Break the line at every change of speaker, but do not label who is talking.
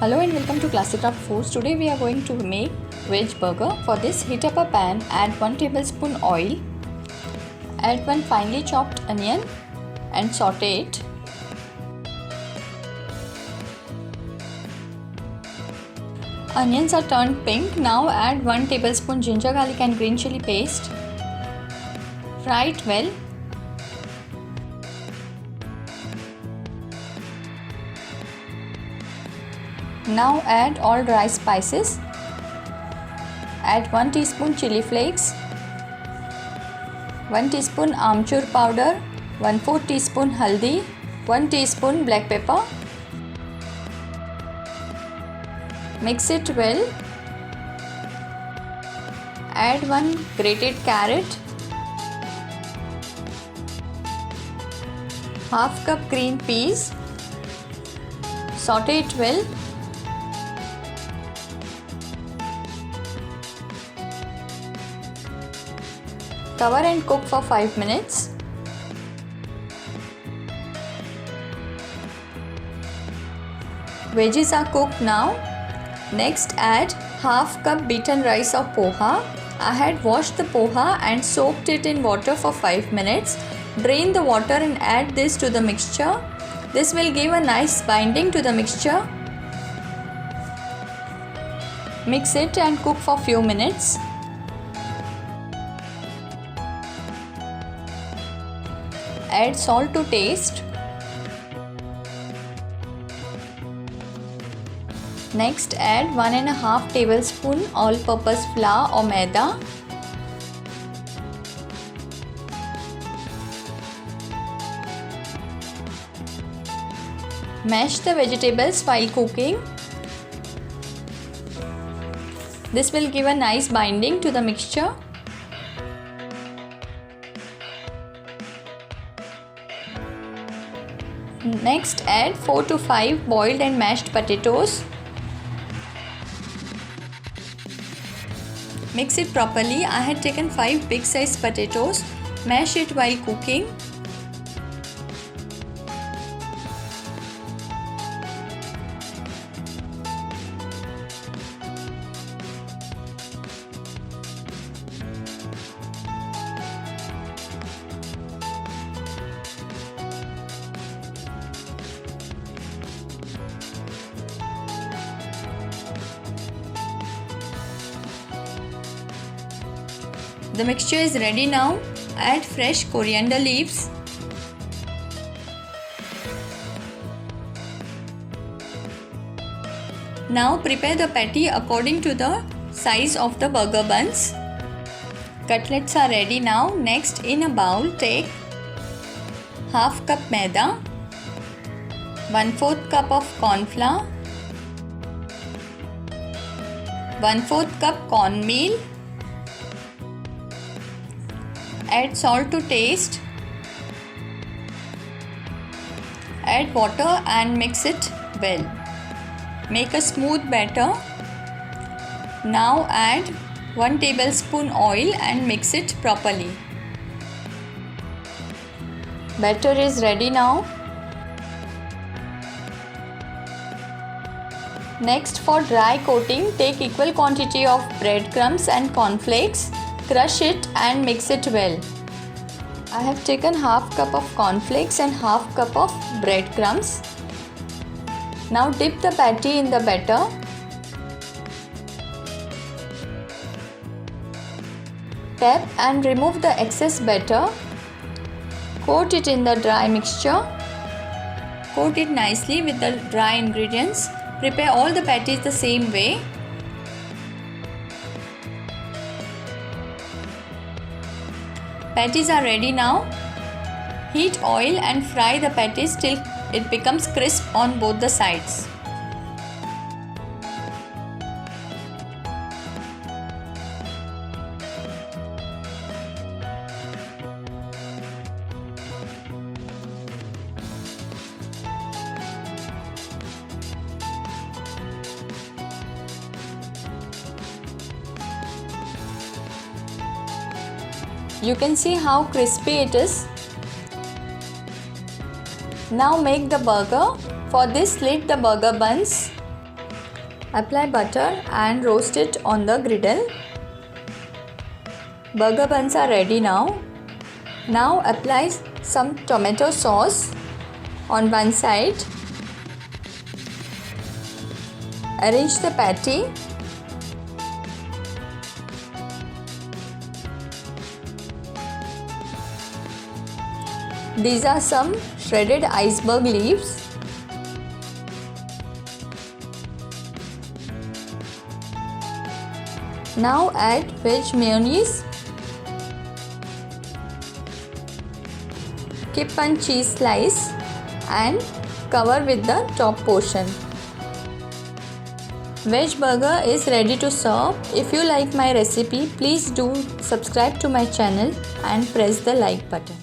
Hello and welcome to Classicraft Foods. Today we are going to make veg burger. For this, heat up a pan, add 1 tablespoon oil, add 1 finely chopped onion and saute it. Onions are turned pink. Now add 1 tablespoon ginger, garlic and green chili paste. Fry it well. Now add all dry spices. Add 1 teaspoon chili flakes, 1 teaspoon amchur powder, 1/4 teaspoon haldi, 1 teaspoon black pepper. Mix it well. Add 1 grated carrot, half cup green peas. Saute it well. Cover and cook for 5 minutes. Veggies are cooked now. Next add half cup beaten rice of poha. I had washed the poha and soaked it in water for 5 minutes. Drain the water and add this to the mixture. This will give a nice binding to the mixture. Mix it and cook for few minutes. Add salt to taste. Next add 1.5 tablespoon all-purpose flour or maida. Mash the vegetables while cooking. This will give a nice binding to the mixture. Next add 4 to 5 boiled and mashed potatoes. Mix it properly. I had taken 5 big size potatoes. Mash it while cooking. The mixture is ready now. Add fresh coriander leaves. Now prepare the patty according to the size of the burger buns. Cutlets are ready now. Next, in a bowl take half cup maida, 1/4 cup of corn flour, 1/4 cup cornmeal. Add salt to taste. Add water and mix it well. Make a smooth batter. Now add 1 tablespoon oil and mix it properly. Batter is ready now. Next, for dry coating, take equal quantity of breadcrumbs and cornflakes. Crush it and mix it well. I have taken half cup of cornflakes and half cup of breadcrumbs. Now dip the patty in the batter. Tap and remove the excess batter. Coat it in the dry mixture. Coat it nicely with the dry ingredients. Prepare all the patties the same way. Patties are ready now. Heat oil and fry the patties till it becomes crisp on both the sides. You can see how crispy it is. Now make the burger. For this, slit the burger buns. Apply butter and roast it on the griddle. Burger buns are ready now. Now apply some tomato sauce on one side. Arrange the patty. These are some shredded iceberg leaves. Now add veg mayonnaise. Keep one cheese slice and cover with the top portion. Veg burger is ready to serve. If you like my recipe, please do subscribe to my channel and press the like button.